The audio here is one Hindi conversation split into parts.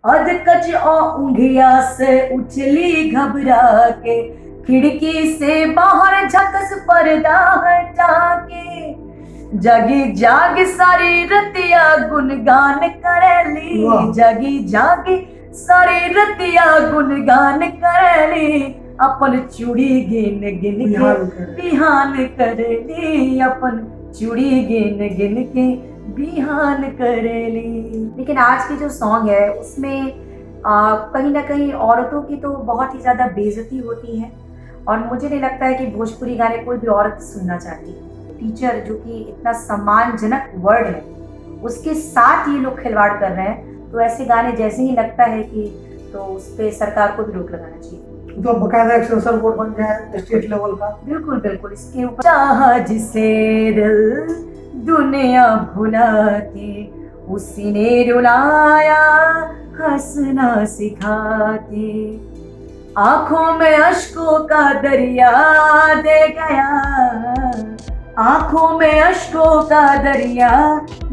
अधकच ऊँघिया से उछली घबरा के, खिड़की से बाहर झकस पर्दा हटा के। जगी जागी सारी रतिया गुनगान करेली, वाह। जगी जागी सारी रतिया गुनगान करेली। अपन चूड़ी गिन गिन के बिहान करे। बिहान करेली, अपन चूड़ी गिन गिन के बिहान करेली। लेकिन आज की जो सॉन्ग है उसमें कहीं ना कहीं औरतों की तो बहुत ही ज़्यादा बेइज्जती होती है, और मुझे नहीं लगता है कि भोजपुरी गाने कोई भी औरत सुनना चाहती है। टीचर जो कि इतना सम्मानजनक वर्ड है, उसके साथ ये लोग खिलवाड़ कर रहे हैं, तो ऐसे गाने जैसे ही लगता है कि तो उस पर सरकार को भी रोक लगाना चाहिए। तो बकायदा एक सेंसर बोर्ड बन जाए स्टेट लेवल का। बिल्कुल बिल्कुल, इसके ऊपर चाह जिसे दिल दुनिया भुला के, उसी ने रुलाया हंसना सिखा के। आंखों में अश्कों का दरिया दे गया, आंखों में अश्कों का दरिया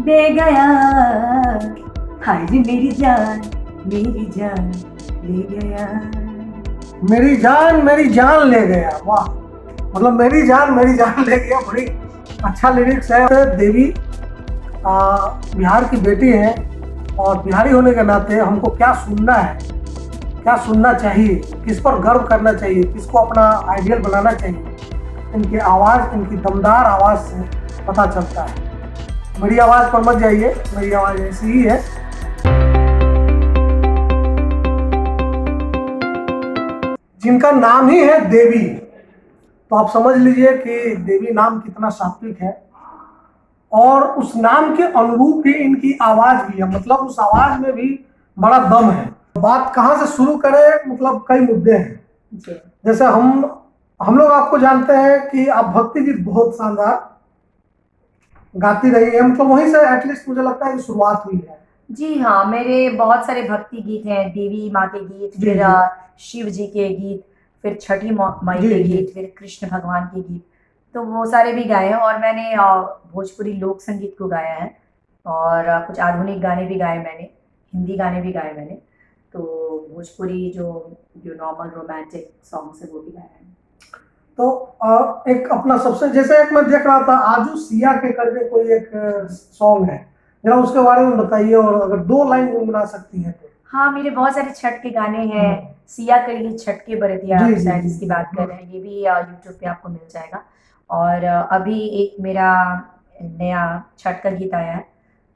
दे गया। हाय रे मेरी जान ले गया। मेरी जान ले गया। वाह, मतलब मेरी जान ले गया, बड़ी अच्छा लिरिक्स है। देवी बिहार की बेटी है, और बिहारी होने के नाते हमको क्या सुनना है, क्या सुनना चाहिए, किस पर गर्व करना चाहिए, किसको अपना आइडियल बनाना चाहिए, इनकी आवाज़, इनकी दमदार आवाज़ से पता चलता है। मेरी आवाज़ पर मत जाइए, मेरी आवाज़ ऐसी ही है। जिनका नाम ही है देवी, तो आप समझ लीजिए कि देवी नाम कितना सात्विक है, और उस नाम के अनुरूप ही इनकी आवाज़ भी है। मतलब उस आवाज़ में भी बड़ा दम है। बात कहाँ से शुरू करें, मतलब कई मुद्दे हैं। जैसे हम लोग आपको जानते हैं कि आप भक्ति गीत बहुत शानदार गाती रही है, मतलब वहीं से एटलीस्ट मुझे लगता है कि शुरुआत हुई है। जी हाँ, मेरे बहुत सारे भक्ति गीत हैं, देवी माँ के गीत, जी, फिर जी। शिव जी के गीत, फिर छठी माई जी, के जी। गीत, फिर कृष्ण भगवान के गीत, तो वो सारे भी गाए हैं। और मैंने भोजपुरी लोक संगीत को गाया है, और कुछ आधुनिक गाने भी गाए मैंने, हिंदी गाने भी गाए मैंने। तो भोजपुरी जो जो नॉर्मल रोमांटिक सॉन्ग्स है वो भी गाए हैं। तो एक अपना सबसे, जैसे एक मैं देख रहा था आजू सिया के करके कोई एक सॉन्ग है, जरा उसके बारे में बताइए, और अगर 2 लाइन गुनगुना सकती है तो। हाँ, मेरे बहुत सारे छठ के गाने हैं। सिया कड़ी छठ के बरतिया, जी, आप जी, शायद जी, जिसकी जी, बात कर रहे हैं, ये भी यूट्यूब पे आपको मिल जाएगा। और अभी एक मेरा नया छठ का गीत आया है,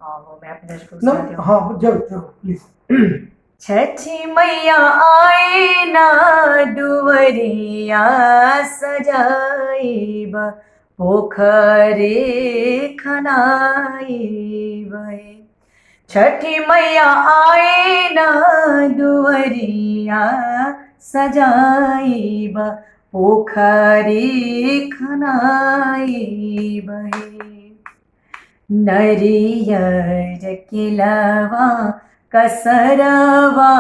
वो मैं अपने दर्शकों को ना, सुनाती हूँ। हाँ जरूर जरूर प्लीज। छठी मैया आए ना दुवरिया सजाइब, पोखरे खनाइब। छठी मैया आए ना दुवरिया सजाइब, पोखरे खनाइब। नरियर किलवा कसरवा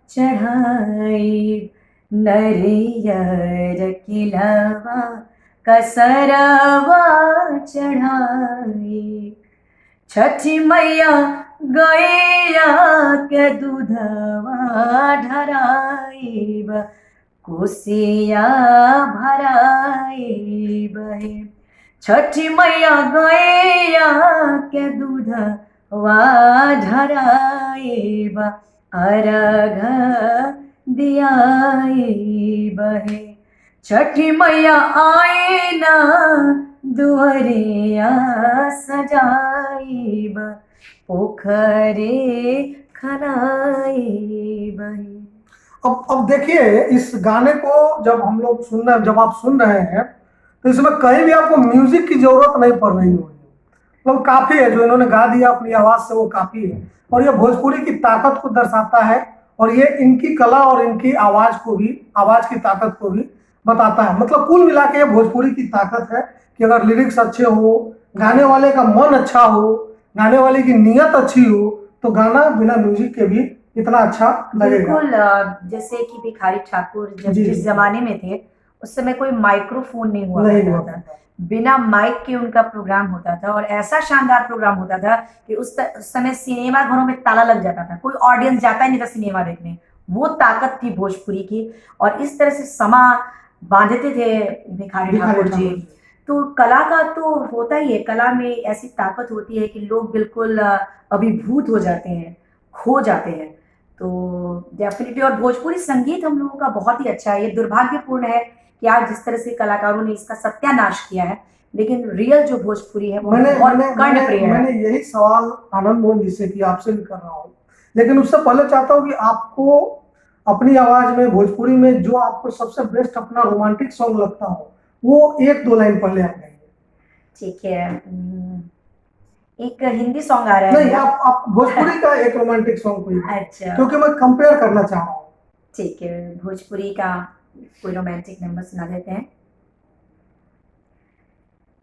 चढ़ाई, नरियर किलवा कसरवा चढ़ाई। छठी मैया गैया के दूधवा ढराइब, कोसिया भराइब। छठी मैया गैया के दूधवा ढराइब, अर्घ दियाइब। छठी मैया आए ना दुवरिया सजाइब, पोखरे खनाइब। अब देखिए, इस गाने को जब हम लोग जब आप सुन रहे हैं, तो इसमें कहीं भी आपको म्यूजिक की जरूरत नहीं पड़ रही होगी। मतलब काफी है जो इन्होंने गा दिया अपनी आवाज से, वो काफी है। और ये भोजपुरी की ताकत को दर्शाता है, और ये इनकी कला और इनकी आवाज की ताकत को भी बताता है। मतलब कुल मिला के ये भोजपुरी की ताकत है कि अगर लिरिक्स अच्छे हो, गाने वाले का मन अच्छा हो, गाने वाले की नीयत अच्छी हो, तो गाना बिना म्यूजिक के भी इतना अच्छा लगेगा। बिल्कुल, जैसे कि भिखारी ठाकुर जब जिस जमाने में थे, उस समय कोई माइक्रोफोन नहीं हुआ करता था, बिना माइक के उनका प्रोग्राम होता था, और ऐसा शानदार प्रोग्राम होता था कि उस समय सिनेमा घरों में ताला लग जाता था, कोई ऑडियंस जाता ही नहीं था सिनेमा देखने। वो ताकत थी भोजपुरी की, और इस तरह से समा बांधते थे भिखारी भिखारी ठाकुर ठाकुर जी। जी। तो कला का तो होता ही है, कला में ऐसी ताकत होती है कि लोग बिल्कुल अभिभूत हो जाते हैं, खो जाते हैं। तो डेफिनेटली, और भोजपुरी संगीत हम लोगों का बहुत ही अच्छा है। ये दुर्भाग्यपूर्ण है कि आज जिस तरह से कलाकारों ने इसका सत्यानाश किया है, लेकिन रियल जो भोजपुरी है वो मैंने बहुत मैंने कर्णप्रिय मैंने है। मैंने यही सवाल आनंद मोहन जी से किया, आपसे भी कर रहा हूँ, लेकिन उससे पहले चाहता हूँ कि आपको अपनी आवाज में भोजपुरी में जो आपको सबसे बेस्ट अपना रोमांटिक सॉन्ग लगता हो वो एक दो लाइन पहले आप गाइए। ठीक है। एक हिंदी सॉन्ग आ रहा है नहीं, मेरा। आप भोजपुरी का एक रोमांटिक सॉन्ग कोई गाइए, अच्छा, क्योंकि मैं कंपेयर करना चाह रहा हूँ। ठीक है, भोजपुरी का कोई रोमांटिक नंबर सुना देते हैं।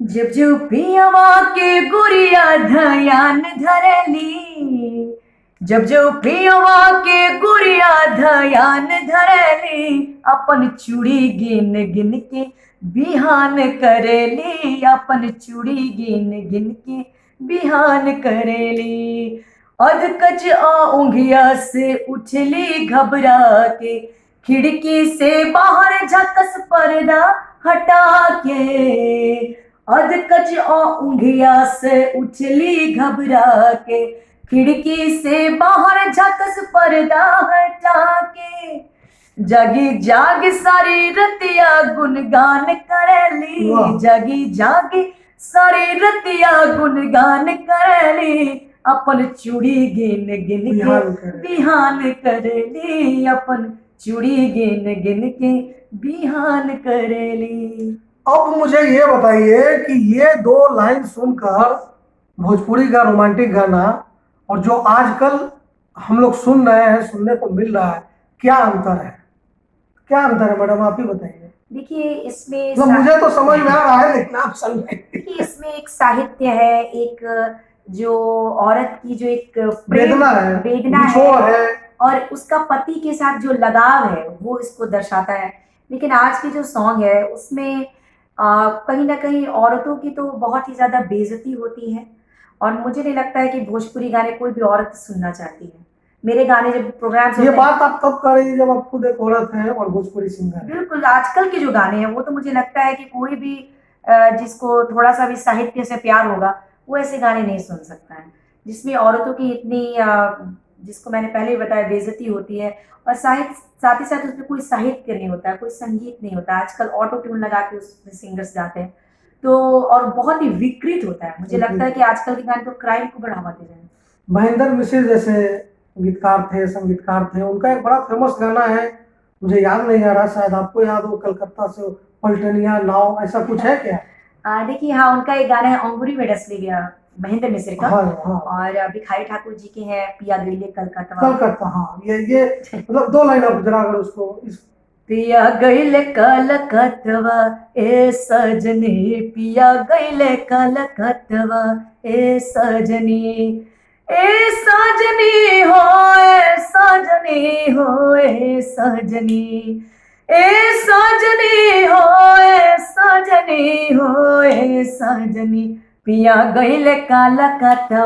जब जो पियवा के गुड़िया धयान धरली, जब जो पियवा के गुड़िया धयान धरली, अपन चूड़ी गिन गिन के बिहान करेली, अपन चूड़ी गिन गिन के बिहान करेली। अध कच ऊँघिया से उठली घबरा के, खिड़की से बाहर झकस पर्दा हटा के। अधकच ऊँघिया से उछली घबरा के, खिड़की से बाहर झकस पर्दा हटा के। जागी जागी सारी रतिया गुनगान करेली, वाह। जागी जागी सारी रतिया गुनगान करेली, अपन चूड़ी गिन गिन के बिहान करेली। बिहान करेली, अपन चूड़ी गिन गिन के बिहान करेली। अब मुझे ये बताइए कि ये दो लाइन सुनकर भोजपुरी का रोमांटिक गाना और जो आजकल हम लोग सुन रहे हैं, सुनने को मिल रहा है, क्या अंतर है? क्या अंतर है मैडम, आप ही बताइए। देखिए इसमें मतलब मुझे तो समझ में आ रहा है, लेकिन आप समझ देखिए इसमें एक साहित्य है, एक जो औरत की जो एक प्रेम वेदना है, वेदना निचोड़ है, है। और उसका पति के साथ जो लगाव है वो इसको दर्शाता है। लेकिन आज की जो सॉन्ग है उसमें कहीं ना कहीं औरतों की तो बहुत ही ज्यादा बेइज्जती होती है, और मुझे नहीं लगता है कि भोजपुरी गाने कोई भी औरत सुनना चाहती है। मेरे गाने जब प्रोग्राम्स ये होते हैं, बात आप तब कर रही है जब आप खुद एक औरत हैं और भोजपुरी सिंगर हैं। बिल्कुल आजकल के जो गाने हैं वो तो मुझे लगता है कि कोई भी जिसको थोड़ा सा भी साहित्य से प्यार होगा वो ऐसे गाने नहीं सुन सकता है, जिसमें औरतों की इतनी जिसको मैंने पहले ही बताया बेइज्जती होती है, और साथ ही साथ उसमें कोई साहित्य नहीं होता है, कोई संगीत नहीं होता। आजकल ऑटो ट्यून लगा के उसमें सिंगर्स गाते हैं, तो और बहुत ही विकृत होता है। मुझे लगता है कि आजकल के गाने तो क्राइम को बढ़ावा दे रहे हैं। महेंद्र मिश्र जैसे गीतकार थे, संगीतकार थे, उनका एक बड़ा फेमस गाना है, मुझे याद नहीं आ रहा, शायद आपको याद हो, कलकत्ता से पलटनिया नाव, ऐसा कुछ है क्या? देखिए हाँ, उनका एक गाना है अंगूरी में डस लिया, महेंद्र मिश्र का। हाँ हाँ, और भिखारी ठाकुर जी के हैं पिया गईले कलकत्ता। कलकत्ता। हाँ, ये मतलब दो लाइन आप जरा अगर उसको पिया गईले कलकत्ता ए सजनी, पिया गईले कलकत्ता ए सजनी, ए सजनी हो, ए सजनी हो, ए सजनी, ए सजनी हो, ए सजनी हो, ए सजनी, पिया गईले कलकत्ता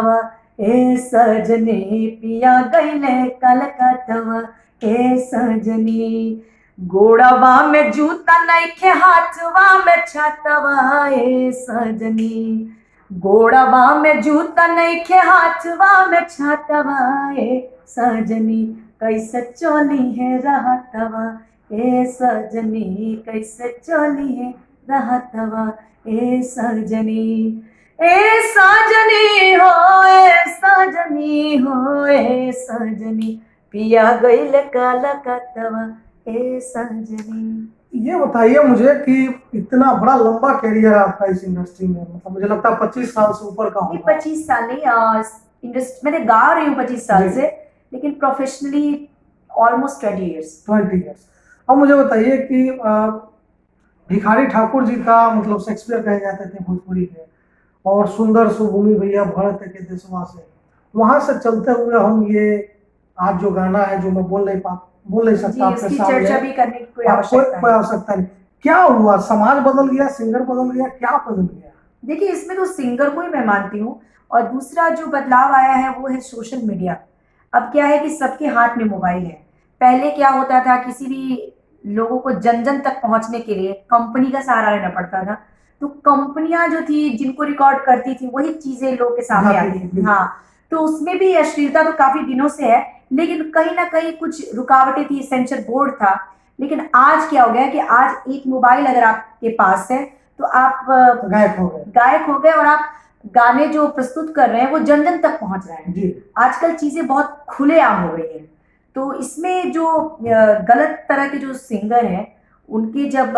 ए सजनी, पिया गईले कलकत्ता ए सजनी। गोड़वा में जूता नइखे, हाथवा में छतवा ए सजनी, गोड़वा में जूता नइखे, हाथवा में छतवा ए सजनी, कैसे चली है रहतवा ए सजनी, कैसे चली है रहतवा ए सजनी, ए सजनी हो, ए सजनी हो, ए सजनी, पिया गईल कलकत्ता ए सजनी। ये बताइए मुझे कि इतना बड़ा लंबा कैरियर है आपका इस इंडस्ट्री में, मतलब मुझे लगता है 25 साल से ऊपर का नहीं, होगा। 25 साल नहीं, इंडस्ट्री मैंने गा रही हूँ 25 साल जी। से, लेकिन प्रोफेशनली ऑलमोस्ट 20 ईयर्स। 20 ईयर्स। अब मुझे बताइए कि भिखारी ठाकुर जी का मतलब शेक्सपियर कहे जाते थे भोजपुरी के, और सुंदर सुभूमि भैया भरत के देशवा से, वहां से चलते हुए हम ये आज जो गाना है जो मैं बोल नहीं सकता आपके इसकी सामने, चर्चा भी करने की कोई कोई आवश्यकता कोई नहीं। आवश्यकता नहीं। क्या हुआ, समाज बदल गया, सिंगर बदल गया, क्या बदल गया? देखिए, इसमें तो सिंगर को ही मैं मानती हूँ, और दूसरा जो बदलाव आया है वो है सोशल मीडिया। अब क्या है कि सबके हाथ में मोबाइल है। पहले क्या होता था, किसी भी लोगों को जन जन तक पहुंचने के लिए कंपनी का सहारा लेना पड़ता था। तो कंपनियां जो थी जिनको रिकॉर्ड करती थी वही चीजें लोग के सामने जाती आती थी, थी। बिल्कुल। हाँ, तो उसमें भी अश्लीलता तो काफी दिनों से है, लेकिन कहीं ना कहीं कुछ रुकावटें थी, सेंसर बोर्ड था। लेकिन आज क्या हो गया कि आज एक मोबाइल अगर आपके पास है तो आप गायक हो गए। गायक हो गए, और आप गाने जो प्रस्तुत कर रहे हैं वो जन जन तक पहुंच रहे हैं। जी। आजकल चीजें बहुत खुलेआम हो गई हैं। तो इसमें जो गलत तरह के जो सिंगर हैं उनके जब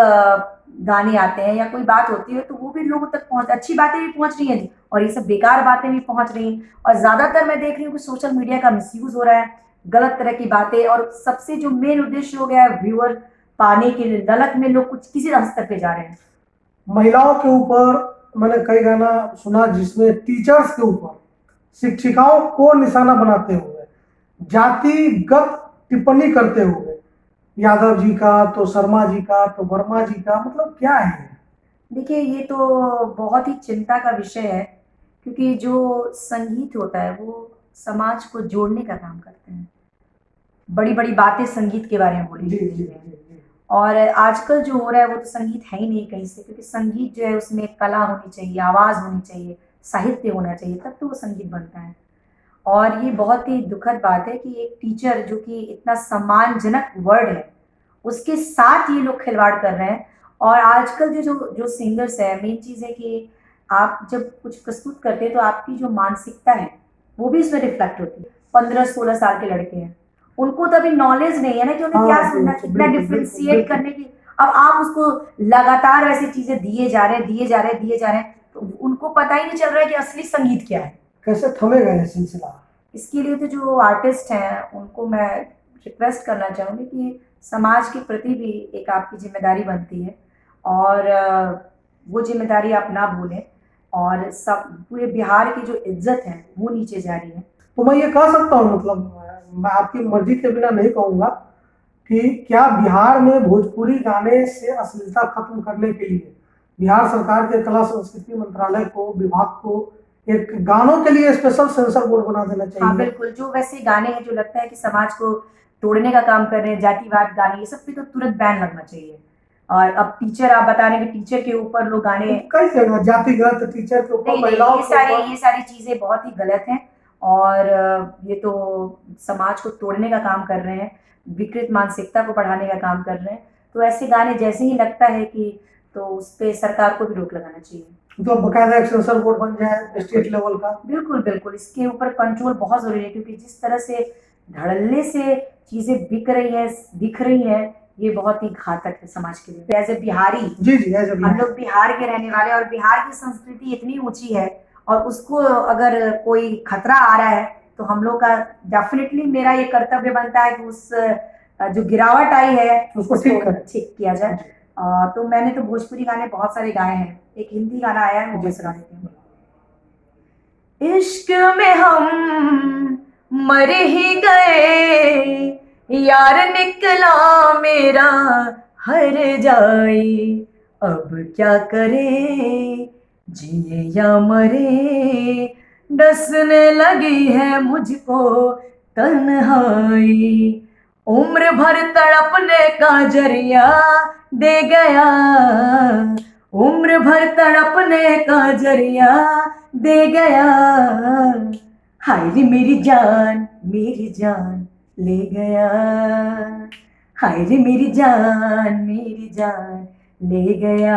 गाने आते हैं या कोई बात होती है तो वो भी लोगों तक पहुंच, अच्छी बातें भी पहुंच रही हैं जी, और ये सब बेकार बातें भी पहुंच रही हैं। और ज्यादातर मैं देख रही हूँ कि सोशल मीडिया का मिसयूज हो रहा है, गलत तरह की बातें, और सबसे जो मेन उद्देश्य हो गया है व्यूअर पाने के लिए, गलत में लोग कुछ किसी स्तर पे जा रहे हैं। महिलाओं के ऊपर मैंने कई गाना सुना जिसमें टीचर्स के ऊपर, शिक्षिकाओं को निशाना बनाते हुए, जातिगत टिप्पणी करते हुए, यादव जी का तो शर्मा जी का तो वर्मा जी का, मतलब क्या है? देखिए, ये तो बहुत ही चिंता का विषय है, क्योंकि जो संगीत होता है वो समाज को जोड़ने का काम करते हैं। बड़ी बड़ी बातें संगीत के बारे में बोली जी जाती जी हैं, जी जी। और आजकल जो हो रहा है वो तो संगीत है ही नहीं कहीं से, क्योंकि संगीत जो है उसमें कला होनी चाहिए, आवाज होनी चाहिए, साहित्य होना चाहिए, तब तो वो संगीत बनता है। और ये बहुत ही दुखद बात है कि एक टीचर जो कि इतना सम्मानजनक वर्ड है, उसके साथ ये लोग खिलवाड़ कर रहे हैं। और आजकल जो जो जो सिंगर्स है, मेन चीज़ है कि आप जब कुछ प्रस्तुत करते हैं तो आपकी जो मानसिकता है वो भी इसमें रिफ्लेक्ट होती है। 15-16 साल के लड़के हैं, उनको तो अभी नॉलेज नहीं है ना कि उन्हें क्या हाँ, सुनना, बिल्कुल कितना बिल्कुल डिफ्रेंशिएट बिल्कुल। करने की। अब आप उसको लगातार वैसी चीजें दिए जा रहे हैं, दिए जा रहे हैं, दिए जा रहे हैं, तो उनको पता ही नहीं चल रहा है कि असली संगीत क्या है। कैसे थमेगा ये सिलसिला? इसके लिए तो जो आर्टिस्ट हैं उनको मैं रिक्वेस्ट करना चाहूँगी कि समाज के प्रति भी एक आपकी जिम्मेदारी बनती है, और वो जिम्मेदारी आप ना भूलें। और सब पूरे बिहार की जो इज्जत है वो नीचे जा रही है। तो मैं ये कह सकता हूँ, मतलब मैं आपकी मर्जी के बिना नहीं कहूँगा कि क्या बिहार में भोजपुरी गाने से अश्लीलता खत्म करने के लिए बिहार सरकार के कला संस्कृति मंत्रालय को, विभाग को एक गानों के लिए स्पेशल सेंसर बोर्ड बना देना हाँ चाहिए? बिल्कुल, जो वैसे गाने हैं जो लगता है कि समाज को तोड़ने का काम कर रहे हैं, जातिवाद गाने, ये सब पे तो तुरंत बैन लगना चाहिए। और अब टीचर, आप बता रहे हैं कि टीचर के ऊपर लोग गाने, कई जगह जातिगत, टीचर के ऊपर, नहीं नहीं, महिलाओं के ऊपर। ये सारी चीजें बहुत ही गलत हैं, और ये तो समाज को तोड़ने का काम कर रहे हैं, विकृत मानसिकता को बढ़ाने का काम कर रहे हैं। तो ऐसे गाने जैसे ही लगता है कि, तो उस पे सरकार को भी रोक लगाना चाहिए। तो बकायदा एक सेंसर बोर्ड बन जाए स्टेट लेवल का। बिल्कुल बिल्कुल, इसके ऊपर कंट्रोल बहुत जरूरी है, क्योंकि जिस तरह से धड़ल्ले से चीजें बिक रही हैं, दिख रही हैं, ये बहुत ही घातक है समाज के लिए। एज ए बिहारी, जी जी, एज हम लोग बिहार के रहने वाले, और बिहार की संस्कृति इतनी ऊंची है, और उसको अगर कोई खतरा आ रहा है तो हम लोग का डेफिनेटली, मेरा ये कर्तव्य बनता है कि उस जो गिरावट आई है उसको ठीक करें। ठीक किया जाए। तो मैंने तो भोजपुरी गाने बहुत सारे गाए हैं, एक हिंदी गाना आया है वो मैं सुना देती हूँ। इश्क में हम मर ही गए, यार निकला मेरा हर जाए, अब क्या करे, जिए या मरे, डसने लगी है मुझको तन्हाई, उम्र भर तड़पने का जरिया दे गया, उम्र भर तड़पने का जरिया दे गया, हाय रे मेरी जान ले गया, हाय रे मेरी जान ले गया,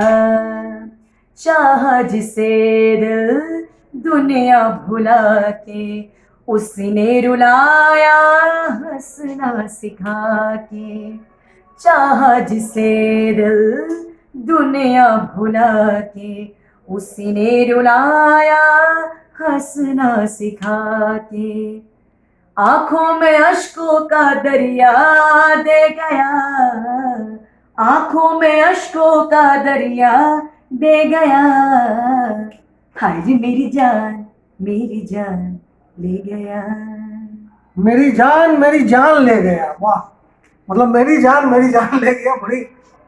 चाहा जिसे दिल दुनिया भुला के, उसने रुलाया हंसना सिखा के, चाहा जिसे दिल दुनिया भुला के, उसने रुलाया हंसना सिखा के, आंखों में अश्कों का दरिया दे गया, आंखों में अश्कों का दरिया दे गया, हाय रे मेरी जान ले गया। मेरी जान ले गया, वाह! मतलब मेरी जान ले गया, बड़ी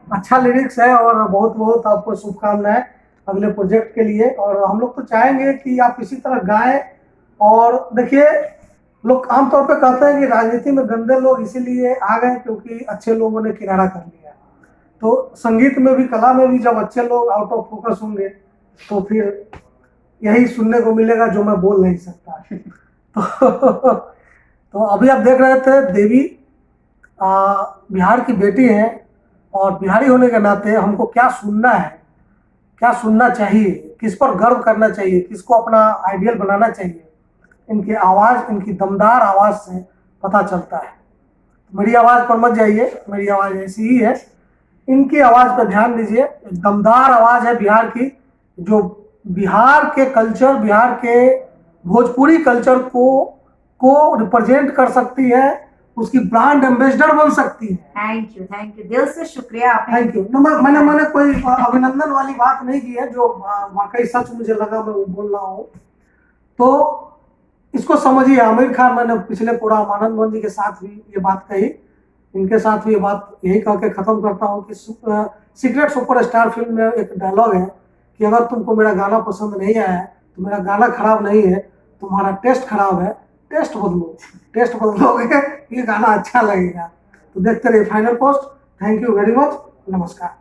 अच्छा लिरिक्स है और बहुत बहुत आपको शुभकामनाएं अगले प्रोजेक्ट के लिए। और हम लोग तो चाहेंगे कि आप इसी तरह गाएं। और देखिए, लोग आमतौर पे कहते हैं कि राजनीति में गंदे लोग इसीलिए आ गए क्योंकि अच्छे लोगों ने किनारा कर लिया। तो संगीत में भी, कला में भी जब अच्छे लोग आउट ऑफ फोकस होंगे तो फिर यही सुनने को मिलेगा जो मैं बोल नहीं सकता। तो अभी आप देख रहे थे देवी बिहार की बेटी हैं, और बिहारी होने के नाते हमको क्या सुनना है, क्या सुनना चाहिए, किस पर गर्व करना चाहिए, किसको अपना आइडियल बनाना चाहिए, इनकी आवाज़, इनकी दमदार आवाज़ से पता चलता है। मेरी आवाज़ पर मत जाइए, मेरी आवाज़ ऐसी ही है। इनकी आवाज़ पर ध्यान दीजिए। एक दमदार आवाज़ है बिहार की, जो बिहार के कल्चर, बिहार के भोजपुरी कल्चर को रिप्रेजेंट कर सकती है, उसकी ब्रांड एम्बेसडर बन सकती है। थैंक यू, दिल से शुक्रिया आपने। Thank you. मैंने कोई अभिनंदन वाली बात नहीं की है, जो वाकई सच मुझे लगा मैं वो बोल रहा हूँ। तो इसको समझिए। आमिर खान, मैंने पिछले प्रोग्राम आनंद मोहन जी के साथ भी ये बात कही, इनके साथ भी ये बात यही कह के खत्म करता हूँ कि सीक्रेट सुपरस्टार फिल्म में एक डायलॉग है कि अगर तुमको मेरा गाना पसंद नहीं आया है तो मेरा गाना खराब नहीं है, तुम्हारा टेस्ट खराब है, टेस्ट बदलो। टेस्ट बदलोगे ये गाना अच्छा लगेगा। तो देखते रहिए final post. Thank you very much. नमस्कार।